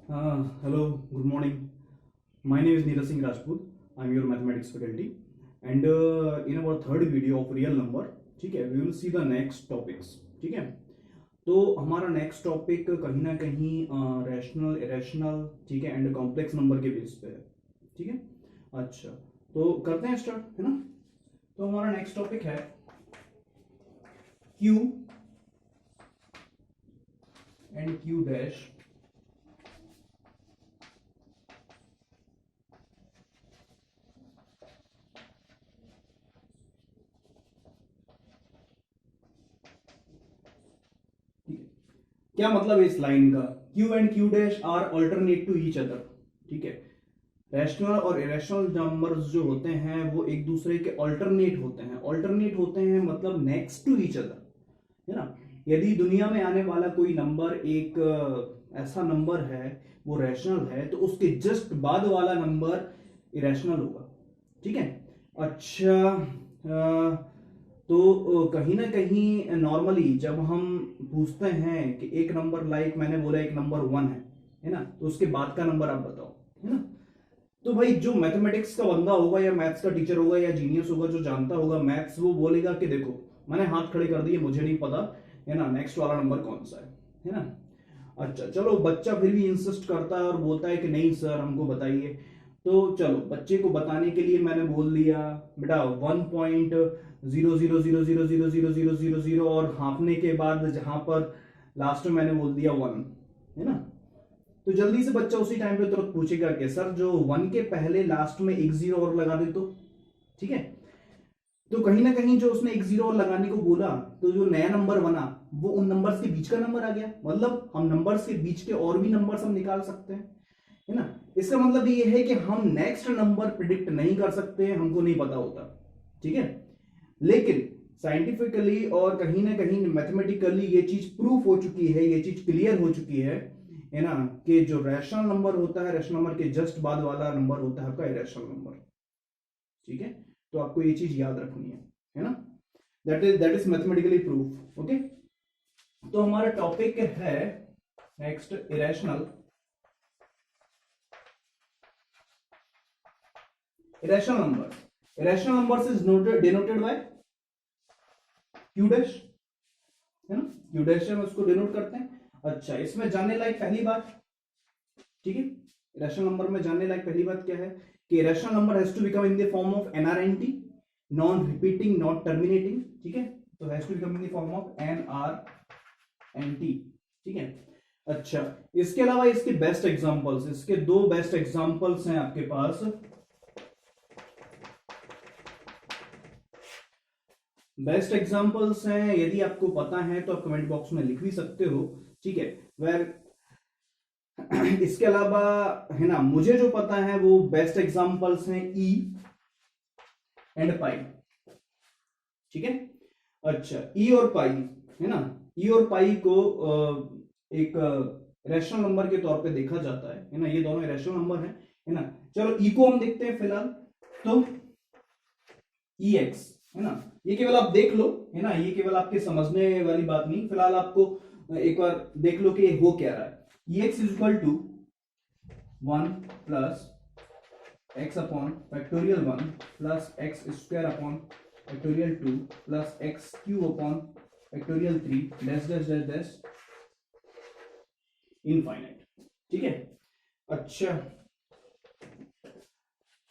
Hello, good morning. My name is Neeraj Singh Rajput. I'm your mathematics faculty. And in our third video of real number, ठीक है, we will see the next topics. ठीक है, तो हमारा next topic कहीं ना कहीं rational irrational, ठीक है, एंड कॉम्प्लेक्स नंबर के बेस पे है. ठीक है, अच्छा, तो करते हैं स्टार्ट, है ना. तो हमारा नेक्स्ट टॉपिक है क्यू एंड क्यू डैश. क्या मतलब है इस लाइन का? Q and Q dash are alternate to each other. ठीक है, रैशनल और इरेशनल नंबर्स जो होते हैं वो एक दूसरे के ऑल्टरनेट होते हैं. ऑल्टरनेट होते हैं मतलब नेक्स्ट टू ईच अदर, है ना. यदि दुनिया में आने वाला कोई नंबर एक ऐसा नंबर है वो रैशनल है, तो उसके जस्ट बाद वाला नंबर इरेशनल होगा. ठीक है, अच्छा, तो कहीं ना कहीं नॉर्मली जब हम पूछते हैं कि एक नंबर, लाइक मैंने बोला एक नंबर 1 है ना, तो उसके बाद का नंबर आप बताओ, है ना. तो भाई जो मैथमेटिक्स का बंदा होगा या मैथ्स का टीचर होगा या जीनियस होगा जो जानता होगा मैथ्स, वो बोलेगा कि देखो मैंने हाथ खड़े कर दिए, मुझे नहीं पता, है ना, नेक्स्ट वाला नंबर कौन सा है ना. अच्छा चलो, बच्चा फिर भी इंसिस्ट करता है और बोलता है कि नहीं सर हमको बताइए. तो चलो बच्चे को बताने के लिए मैंने बोल दिया बेटा 1.00000000 और हाँफने के बाद जहां पर लास्ट में मैंने बोल दिया 1, है ना. तो जल्दी से बच्चा उसी टाइम पे तुरंत पूछेगा कि सर जो 1 के पहले लास्ट में एक जीरो और लगा दे तो. ठीक है, तो कहीं ना कहीं जो उसने एक जीरो और लगाने को बोला, तो जो नया नंबर बना वो उन नंबर्स के बीच का नंबर आ गया. मतलब हम नंबर्स के बीच के और भी नंबर्स हम निकाल सकते हैं, है ना. इसका मतलब ये है कि हम नेक्स्ट नंबर प्रिडिक्ट नहीं कर सकते, हमको नहीं पता होता. ठीक है, लेकिन साइंटिफिकली और कहीं ना कहीं मैथमेटिकली ये चीज प्रूफ हो चुकी है, ये चीज क्लियर हो चुकी है ना, कि जो रैशनल नंबर होता है, रैशनल नंबर के जस्ट बाद वाला नंबर होता है आपका इरेशनल नंबर. ठीक है, तो आपको ये चीज याद रखनी है ना. That is mathematically proof. Okay, तो हमारा टॉपिक है next irrational. Irrational number, irrational numbers is noted denoted by Q dash, है ना. क्यू डैश से हम उसको डिनोट करते हैं. अच्छा, इसमें जानने लायक पहली बात, ठीक है, इरेशनल नंबर में जानने लायक पहली बात क्या है कि irrational number has to become in the form of NRNT, non repeating not terminating. ठीक है, तो has to become in the form of NRNT. ठीक है, अच्छा, इसके अलावा इसके बेस्ट एग्जांपल्स, इसके दो बेस्ट एग्जांपल्स हैं आपके पास. बेस्ट एग्जांपल्स हैं, यदि आपको पता है तो आप कमेंट बॉक्स में लिख भी सकते हो. ठीक है, वेर इसके अलावा, है ना, मुझे जो पता है वो बेस्ट एग्जांपल्स हैं ई एंड पाई. ठीक है, अच्छा, ई और पाई, है ना. ई और पाई को एक रैशनल नंबर के तौर पे देखा जाता है ना. ये दोनों रैशनल नंबर हैं, है ना. चलो ई को हम देखते हैं फिलहाल. तो ई एक्स, है ना, ये केवल आप देख लो, है ना, ये केवल आपके समझने वाली बात नहीं, फिलहाल आपको एक बार देख लो कि हो क्या रहा है. E X is equal to 1 plus X upon factorial 1 plus X square upon factorial 2 plus X cube upon factorial 3 dash dash dash dash infinite. ठीक है, अच्छा,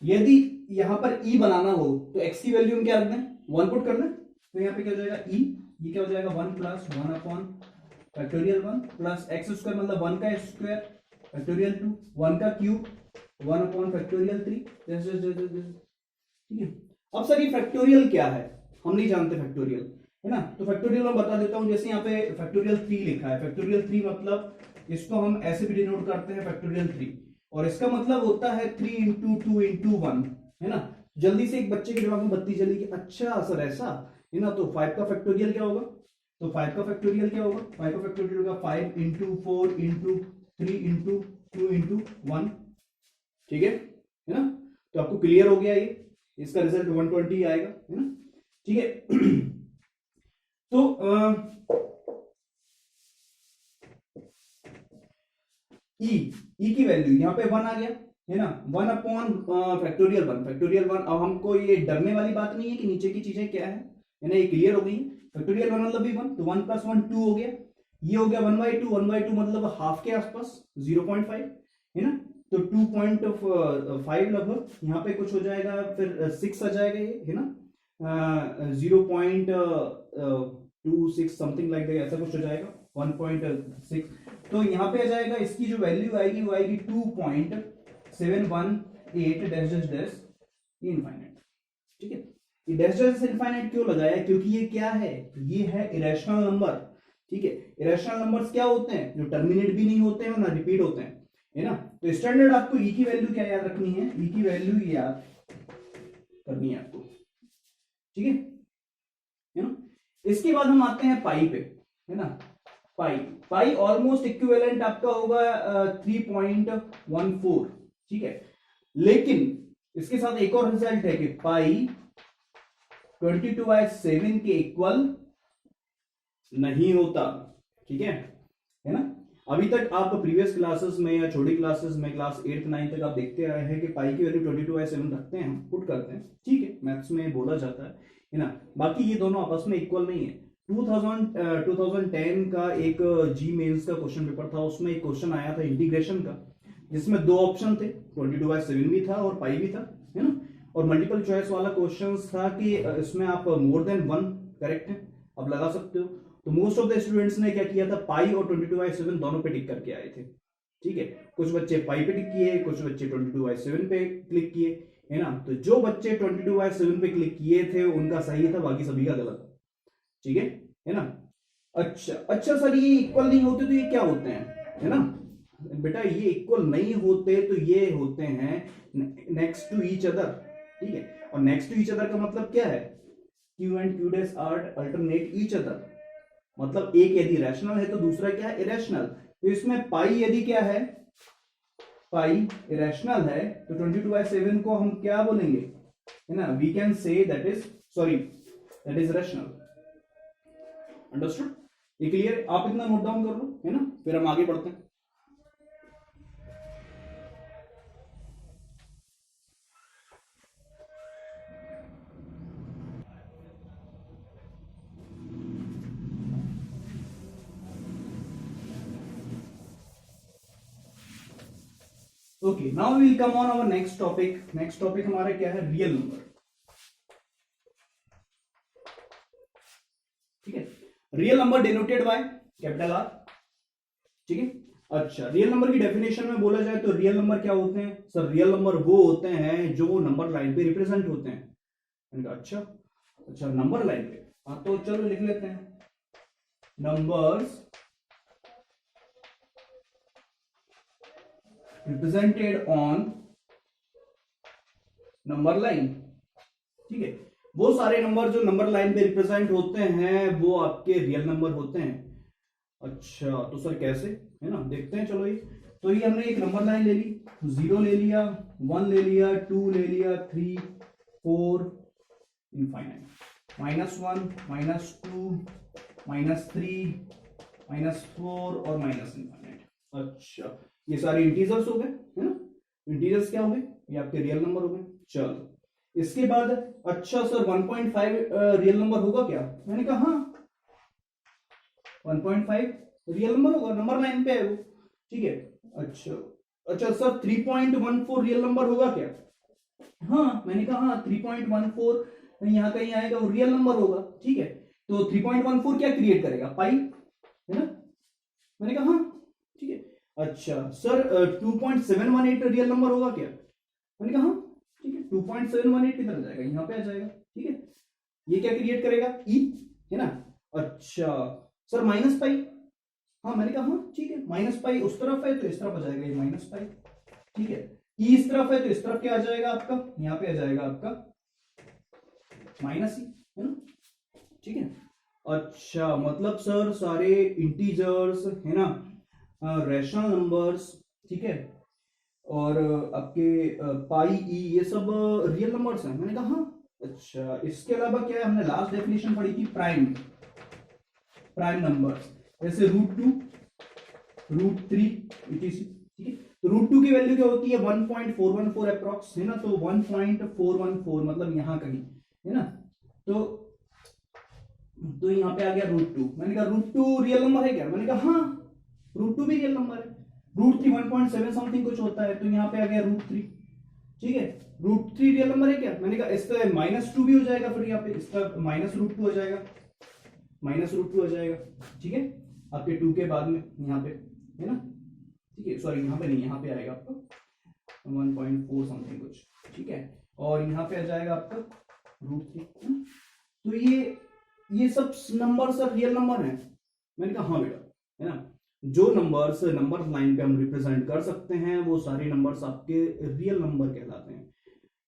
यदि यहां पर ई बनाना हो तो एक्स की वैल्यू हम क्या रखना है, 1 पुट करना है. तो यहां पे क्या हो जाएगा ई, ये क्या हो जाएगा 1 plus 1 upon factorial 1 plus X square मतलब 1 का स्क्वायर फैक्टोरियल 2 1 का क्यूब 1 अपॉन फैक्टोरियल 3. ठीक है, अब सर ये फैक्टोरियल क्या है, हम नहीं जानते फैक्टोरियल, है ना. तो फैक्टोरियल मैं बता देता हूं. जैसे यहाँ पे फैक्टोरियल 3 लिखा है, फैक्टोरियल 3 मतलब इसको हम ऐसे भी डिनोट करते हैं फैक्टोरियल 3, और इसका मतलब होता है 3 इंटू 2 इंटू 1, है ना. जल्दी से एक बच्चे के दिमाग में बत्ती जली कि अच्छा सर ऐसा, है ना. तो 5 का फैक्टोरियल क्या होगा, तो 5 का फैक्टोरियल क्या होगा, 5 का फैक्टोरियल होगा 5 इंटू 4 इंटू 3 इंटू 2 इंटू 1. ठीक है ना. तो आपको क्लियर हो गया ये, इसका रिजल्ट 120 आएगा, है ना. ठीक है, तो ई की वैल्यू यहाँ पे 1 आ गया है ना, 1 अपॉन फैक्टोरियल 1, फैक्टोरियल 1। अब हमको ये डरने वाली बात नहीं है कि नीचे की चीजें क्या है ना, ये क्लियर हो गई। फैक्टोरियल 1 मतलब भी 1, तो 1 + 1 2 हो गया। ये हो गया 1/2, 1/2 मतलब हाफ के आसपास 0.5 है ना, तो 2.5 लगभग यहाँ पे कुछ हो जाएगा, फिर 6 आ जाएगा ये है ना, 0.26 समथिंग लाइक ऐसा कुछ हो जाएगा, 1.6। तो यहाँ पे आ जाएगा, इसकी जो वैल्यू आएगी वो आएगी 2.718 डैश डैश डैश इनफाइनाइट। ठीक है, ये डैश डैश इनफाइनाइट क्यों लगाया, क्योंकि ये क्या है, ये है इरेशनल नंबर। ठीक है, इरेशनल नंबर्स क्या होते हैं, जो टर्मिनेट भी नहीं होते हैं ना रिपीट होते हैं, है ना। तो स्टैंडर्ड आपको ई की वैल्यू क्या याद रखनी है, ई की वैल्यू याद करनी है आपको। ठीक है ना। इसके बाद हम आते हैं पाई पे, है ना। पाई ऑलमोस्ट इक्विवेलेंट आपका होगा 3.14। ठीक है, लेकिन इसके साथ एक और रिजल्ट है कि पाई 22/7 के इक्वल नहीं होता। ठीक है ना। अभी तक आप प्रीवियस क्लासेस में या छोटी क्लासेस में क्लास 8th 9th तक आप देखते आए हैं कि पाई की वैल्यू 22/7 रखते हैं, हम पुट करते हैं। ठीक है, मैथ्स में बोला जाता है ना। बाकी ये दोनों आपस में इक्वल नहीं है। 2010 का एक जी मेंस का क्वेश्चन पेपर था, उसमें एक क्वेश्चन आया था इंटीग्रेशन का, जिसमें दो ऑप्शन थे, 22/7 भी था और पाई भी था, है ना। और मल्टीपल चॉइस वाला क्वेश्चन था कि इसमें आप मोर देन 1 करेक्ट है आप लगा सकते हो। तो मोस्ट ऑफ द स्टूडेंट्स ने क्या किया था, पाई और 22/7 दोनों पे टिक करके आए थे। ठीक है, कुछ बच्चे पाई पे टिक किए, कुछ बच्चे 22/7 पे क्लिक किए, है ना। तो जो बच्चे 22/7 पे क्लिक किए थे उनका सही था, बाकी सभी का गलत। ठीक है ना। अच्छा सर, ये इक्वल नहीं होते तो ये क्या होते हैं, है ना बेटा, ये इक्वल नहीं होते तो ये होते हैं नेक्स्ट टू ईच अदर। ठीक है, और नेक्स्ट टू ईच अदर का मतलब क्या है, Q and Q dash are alternate each other, मतलब एक यदि रैशनल है तो दूसरा क्या है, इरेशनल। तो इसमें पाई यदि क्या है, पाई इरेशनल है, तो 22/7 को हम क्या बोलेंगे, है ना, we can say that is rational. Understood, ये क्लियर, आप इतना नोट डाउन कर लो, है ना, फिर हम आगे बढ़ते हैं। Okay, now we will come on our next topic. Next topic हमारा क्या है, रियल नंबर। ठीक है, real number denoted by capital R. ठीक है, अच्छा, रियल नंबर की डेफिनेशन में बोला जाए तो रियल नंबर क्या होते हैं सर, रियल नंबर वो होते हैं जो नंबर लाइन पे रिप्रेजेंट होते हैं। अच्छा नंबर लाइन पे, हाँ तो चलो लिख लेते हैं, numbers represented on number line. ठीक है, वो सारे नंबर जो नंबर लाइन पे रिप्रेजेंट होते हैं वो आपके रियल नंबर होते हैं। अच्छा तो सर कैसे, है ना, देखते हैं चलो। ये तो ये हमने एक नंबर लाइन ले ली, 0 ले लिया, 1 ले लिया, 2 ले लिया, 3 4 इनफाइनाइट, -1 -2 -3 -4 और माइनस इनफाइनाइट। अच्छा, ये सारे इंटीजर्स हो गए, है ना। इंटीजर्स क्या हो गए, ये आपके रियल नंबर हो गए। चलो इसके बाद, अच्छा सर 1.5 रियल नंबर होगा क्या, मैंने कहा हाँ 1.5 रियल नंबर होगा, नंबर लाइन पे है वो। ठीक है, अच्छा सर 3.14 रियल नंबर होगा क्या, हाँ मैंने कहा हाँ 3.14 यहां कहीं आएगा, वो रियल नंबर होगा। ठीक है, तो 3.14 क्या क्रिएट करेगा, पाई, है ना, मैंने कहा हाँ। ठीक है, अच्छा सर 2.718 रियल नंबर होगा क्या, मैंने कहा हाँ। ठीक है, 2.718 किधर जाएगा, यहाँ पे आ जाएगा। ठीक है, ये क्या क्रिएट करेगा, ई, है ना। अच्छा सर माइनस पाई, हाँ मैंने कहा हाँ ठीक है, माइनस पाई उस तरफ है तो इस तरफ आ जाएगा ये माइनस पाई। ठीक है, ई इस तरफ है तो इस तरफ क्या आ जाएगा आपका, यहाँ पे आ जाएगा आपका माइनस ई, है ना। ठीक है, अच्छा मतलब सर सारे इंटीजर्स, है ना, रैशनल नंबर्स, ठीक है, और आपके पाई ई ये सब रियल नंबर्स हैं, मैंने कहा हाँ। अच्छा इसके अलावा क्या है, हमने लास्ट डेफिनेशन पढ़ी थी प्राइम नंबर्स, जैसे √2 √3 etc। रूट टू की वैल्यू क्या होती है 1.414 अप्रॉक्स, है ना, तो 1.414 मतलब यहां कहीं, है ना, तो यहां पे आ गया रूट टू। मैंने कहा रूट टू रियल नंबर है क्या, मैंने कहा हाँ रूट टू भी रियल नंबर है। रूट थ्री 1.7 समथिंग कुछ होता है, तो यहाँ पे आ गया रूट थ्री, ठीक है। रूट थ्री रियल नंबर है क्या, मैंने कहा इसका माइनस टू भी हो जाएगा, फिर यहाँ पे इसका माइनस रूट टू हो जाएगा, माइनस रूट टू हो जाएगा, ठीक है, आपके टू के बाद में यहाँ पे, है ना, ठीक है, सॉरी यहाँ पे नहीं, यहाँ पे आएगा आपका 1.4 समथिंग कुछ, ठीक है, और यहाँ पे आ जाएगा आपका रूट थ्री। तो ये सब नंबर सर रियल नंबर है, मैंने कहा हाँ बेटा, है ना, जो नंबर्स नंबर लाइन पे हम रिप्रेजेंट कर सकते हैं वो सारे नंबर्स आपके रियल नंबर कहलाते हैं।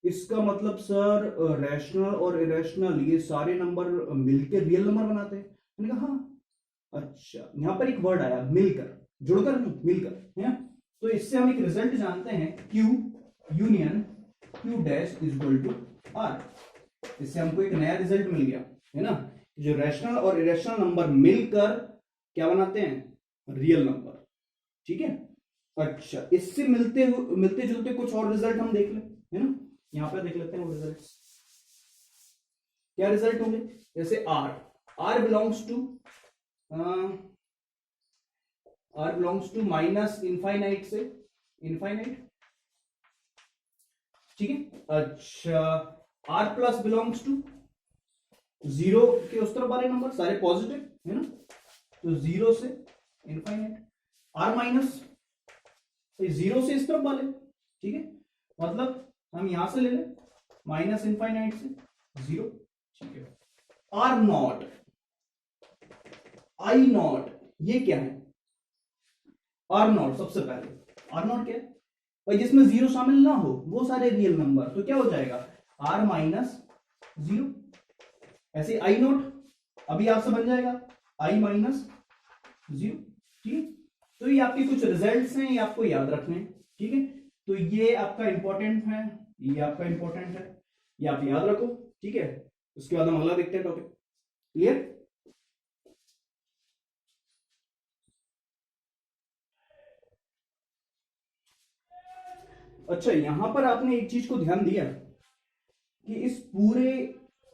इसका मतलब सर रैशनल और इरेशनल ये सारे नंबर मिलकर रियल नंबर बनाते हैं, मैंने कहा हाँ। अच्छा, यहां पर एक वर्ड आया मिलकर, जुड़कर नहीं, मिलकर, है ना, तो इससे हम एक रिजल्ट जानते हैं Q union Q dash is equal to R। इससे हमको एक नया रिजल्ट मिल गया, है ना, जो रैशनल और इरेशनल नंबर मिलकर क्या बनाते हैं, रियल नंबर, ठीक है। अच्छा, इससे मिलते जुलते कुछ और रिजल्ट हम देख लें, है ना, यहां पे देख लेते हैं वो रिजल्ट क्या रिजल्ट होंगे। जैसे R belongs to minus infinite से इनफाइनाइट, ठीक है। अच्छा, R plus belongs to zero के उस तरफ वाले नंबर सारे पॉजिटिव, है ना, तो जीरो से इनफाइनाइट। R माइनस जीरो से इस तरफ वाले, ठीक है, मतलब हम यहां से ले लें माइनस इनफाइनाइट से जीरो, ठीक है। R नॉट I नॉट, ये क्या है, R नॉट सबसे पहले R नॉट क्या है भाई, जिसमें जीरो शामिल ना हो वो सारे रियल नंबर, तो क्या हो जाएगा R माइनस जीरो। ऐसे I नॉट अभी आपसे बन जाएगा I माइनस जीरो, ठीक है। तो ये आपके कुछ रिजल्ट्स हैं, ये आपको याद रखने हैं, ठीक है। तो ये आपका इंपॉर्टेंट है, ये आपका इंपॉर्टेंट है, ये आप याद रखो, ठीक है। उसके बाद हम अगला देखते हैं टॉपिक, क्लियर। अच्छा, यहां पर आपने एक चीज को ध्यान दिया कि इस पूरे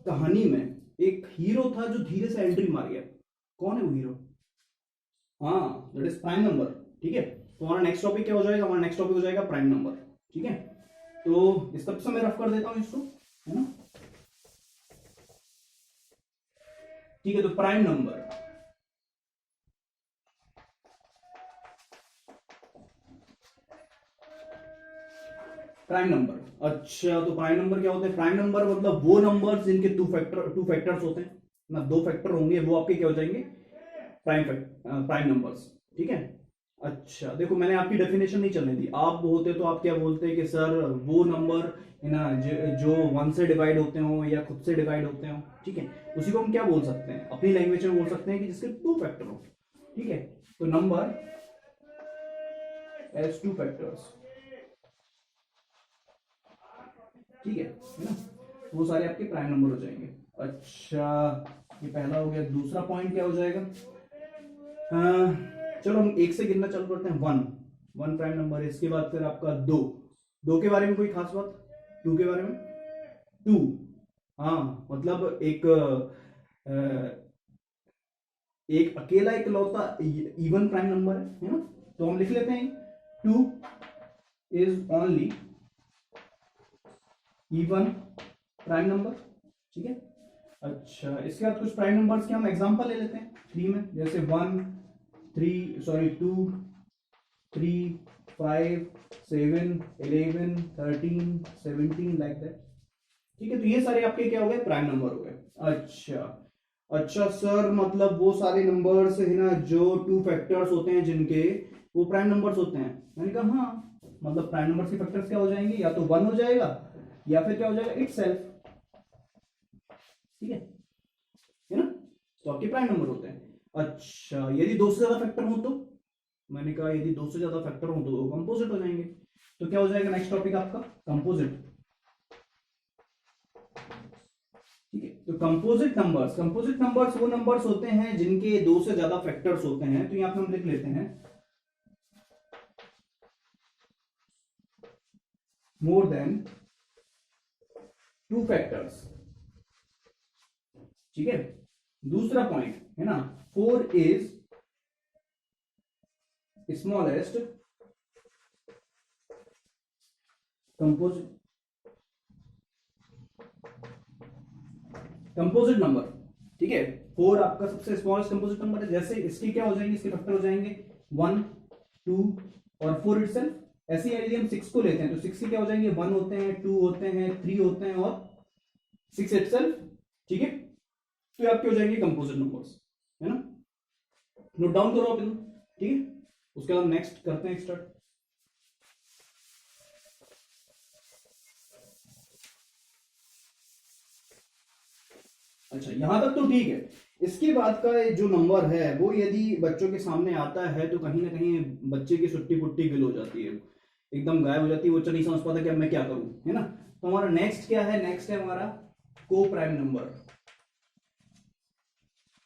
कहानी में एक हीरो था जो धीरे से एंट्री मार गया, कौन है वो हीरो, हाँ दैट इज प्राइम नंबर, ठीक है। तो हमारा नेक्स्ट टॉपिक क्या हो जाएगा, हमारा नेक्स्ट टॉपिक हो जाएगा प्राइम नंबर, ठीक है। तो इस तब से मैं रफ कर देता हूं इसको, है ना, ठीक है। तो प्राइम नंबर, प्राइम नंबर, अच्छा, तो प्राइम नंबर क्या होते हैं, प्राइम नंबर मतलब वो नंबर्स जिनके टू फैक्टर्स होते हैं ना, दो फैक्टर होंगे, वो आपके क्या हो जाएंगे, प्राइम नंबर्स, ठीक है। अच्छा देखो, मैंने आपकी डेफिनेशन नहीं चलने दी, आप होते तो आप क्या बोलते हैं कि सर वो नंबर है ना जो वन से डिवाइड होते हो या खुद से डिवाइड होते हो, ठीक है, उसी को हम क्या बोल सकते हैं, अपनी लैंग्वेज में बोल सकते हैं कि जिसके टू फैक्टर हो, ठीक है। तो नंबर एज टू फैक्टर्स, ठीक है ना, वो सारे आपके प्राइम नंबर हो जाएंगे। अच्छा, ये पहला हो गया। दूसरा पॉइंट क्या हो जाएगा, चलो हम एक से गिनना चालू करते हैं, वन प्राइम नंबर है। इसके बाद फिर आपका दो के बारे में कोई खास बात, टू के बारे में, टू, हाँ मतलब एक अकेला इकलौता इवन प्राइम नंबर है ना, तो हम लिख लेते हैं two is only even prime number, ठीक है। अच्छा, इसके बाद कुछ प्राइम नंबर्स के हम एग्जांपल ले लेते हैं थ्री में, जैसे 2 3 5 7 11 13 17 लाइक दैट, ठीक है। तो ये सारे आपके क्या हो गए, प्राइम नंबर हो गए। अच्छा सर, मतलब वो सारे नंबर्स है ना जो टू फैक्टर्स होते हैं जिनके, वो प्राइम नंबर्स होते हैं, मैंने कहा हाँ, मतलब प्राइम नंबर्स के फैक्टर्स क्या हो जाएंगे, या तो वन हो जाएगा या फिर क्या हो जाएगा इटसेल्फ, ठीक है ना, तो आपके प्राइम नंबर होते हैं। अच्छा, यदि दो से ज्यादा फैक्टर हो तो, मैंने कहा यदि दो से ज्यादा फैक्टर हो तो कंपोजिट हो जाएंगे, तो क्या हो जाएगा नेक्स्ट टॉपिक आपका कंपोजिट, ठीक है। तो कंपोजिट नंबर्स वो नंबर्स होते हैं जिनके दो से ज्यादा फैक्टर्स होते हैं, तो यहां पे हम लिख लेते हैं मोर देन 2 फैक्टर्स, ठीक है। दूसरा पॉइंट है ना, 4 इज स्मॉलेस्ट कंपोजिट नंबर, ठीक है। 4 आपका सबसे स्मॉलेस्ट कंपोजिट नंबर है। जैसे इसके क्या हो जाएंगे, इसके फैक्टर हो जाएंगे 1, 2 और 4 इटसेल्फ। ऐसे यदि हम 6 को लेते हैं तो 6 के क्या हो जाएंगे, 1 होते हैं, 2 होते हैं, 3 होते हैं और 6 इटसेल्फ, ठीक है। तो ये आपके हो जाएंगे कंपोजिट नंबर्स, है ना। नोट डाउन करो आप इनको, ठीक है। उसके बाद नेक्स्ट करते हैं स्टार्ट। अच्छा, यहां तक तो ठीक है। इसके बाद का जो नंबर है वो यदि बच्चों के सामने आता है तो कहीं ना कहीं बच्चे की सुट्टी पुट्टी गिल हो जाती है, एकदम गायब हो जाती है, वो नहीं समझ पाता कि अब मैं क्या करूं, है ना। तो हमारा नेक्स्ट क्या है, नेक्स्ट है हमारा को प्राइम नंबर।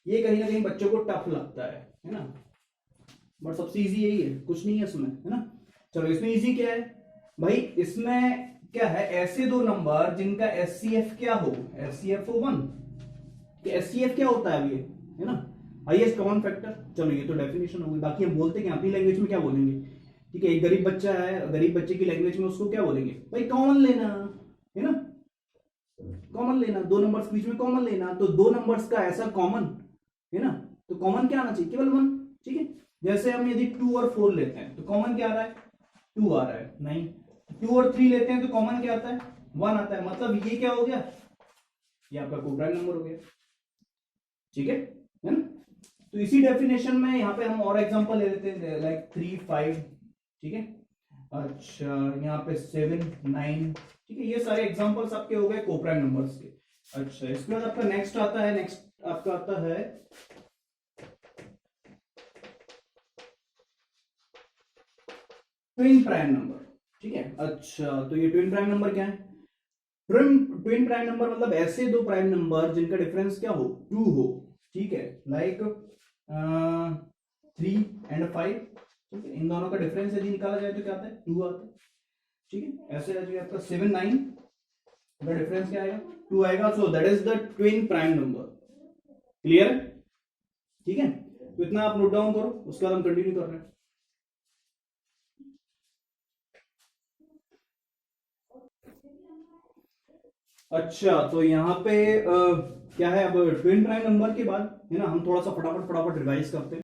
ये कहीं ना कहीं बच्चों को टफ लगता है ना, बट सबसे इजी यही है, कुछ नहीं है इसमें, है ना। चलो, इसमें इजी क्या है भाई, इसमें क्या है, ऐसे दो नंबर जिनका एचसीएफ क्या हो, एचसीएफ हो 1। एचसीएफ क्या होता है अब ये, है ना, हाईएस्ट कॉमन फैक्टर। चलो ये तो डेफिनेशन हो गई, बाकी हम बोलते हैं अपनी लैंग्वेज में क्या बोलेंगे, ठीक है। एक गरीब बच्चा है, गरीब बच्चे की लैंग्वेज में उसको क्या बोलेंगे भाई, कॉमन लेना, है ना। कॉमन लेना, दो नंबर्स के बीच में कॉमन लेना, तो दो नंबर्स का ऐसा कॉमन, है ना, तो कॉमन क्या आना चाहिए, केवल 1, ठीक है। जैसे हम यदि 2 और 4 लेते हैं तो कॉमन क्या आ रहा है, 2 आ रहा है, नहीं। 2 और 3 लेते हैं तो कॉमन क्या आता है, 1 आता है। मतलब ये क्या हो गया, ये आपका कोप्राइम नंबर हो गया, ठीक है ना। तो इसी डेफिनेशन में यहाँ पे हम और एग्जांपल ले लेते हैं, लाइक 3, 5, ठीक है। अच्छा, यहाँ पे 7, 9, ठीक है। ये सारे एग्जांपल्स आपके हो गए कोप्राइम नंबर्स के। अच्छा, इसके बाद आपका नेक्स्ट आता है, नेक्स्ट आपका आता है ट्विन प्राइम नंबर, ठीक है। अच्छा, तो ये ट्विन प्राइम नंबर क्या है, ट्विन प्राइम नंबर मतलब ऐसे दो प्राइम नंबर जिनका डिफरेंस क्या हो, 2 हो, ठीक है। लाइक 3 एंड 5, ठीक है। इन दोनों का डिफरेंस यदि निकाला जाए तो क्या आता है, 2 आता है, ठीक है। ऐसे आ जाएगा आपका 7, 9 का डिफरेंस क्या आएगा, 2 आएगा। So that is the twin prime number. Clear है, ठीक है। तो इतना आप नोट डाउन करो, उसके बाद हम कंटिन्यू कर रहे हैं। अच्छा, तो यहाँ पे क्या है, अब ट्विन प्राइम नंबर के बाद है ना, हम थोड़ा सा फटाफट फटाफट रिवाइज करते हैं।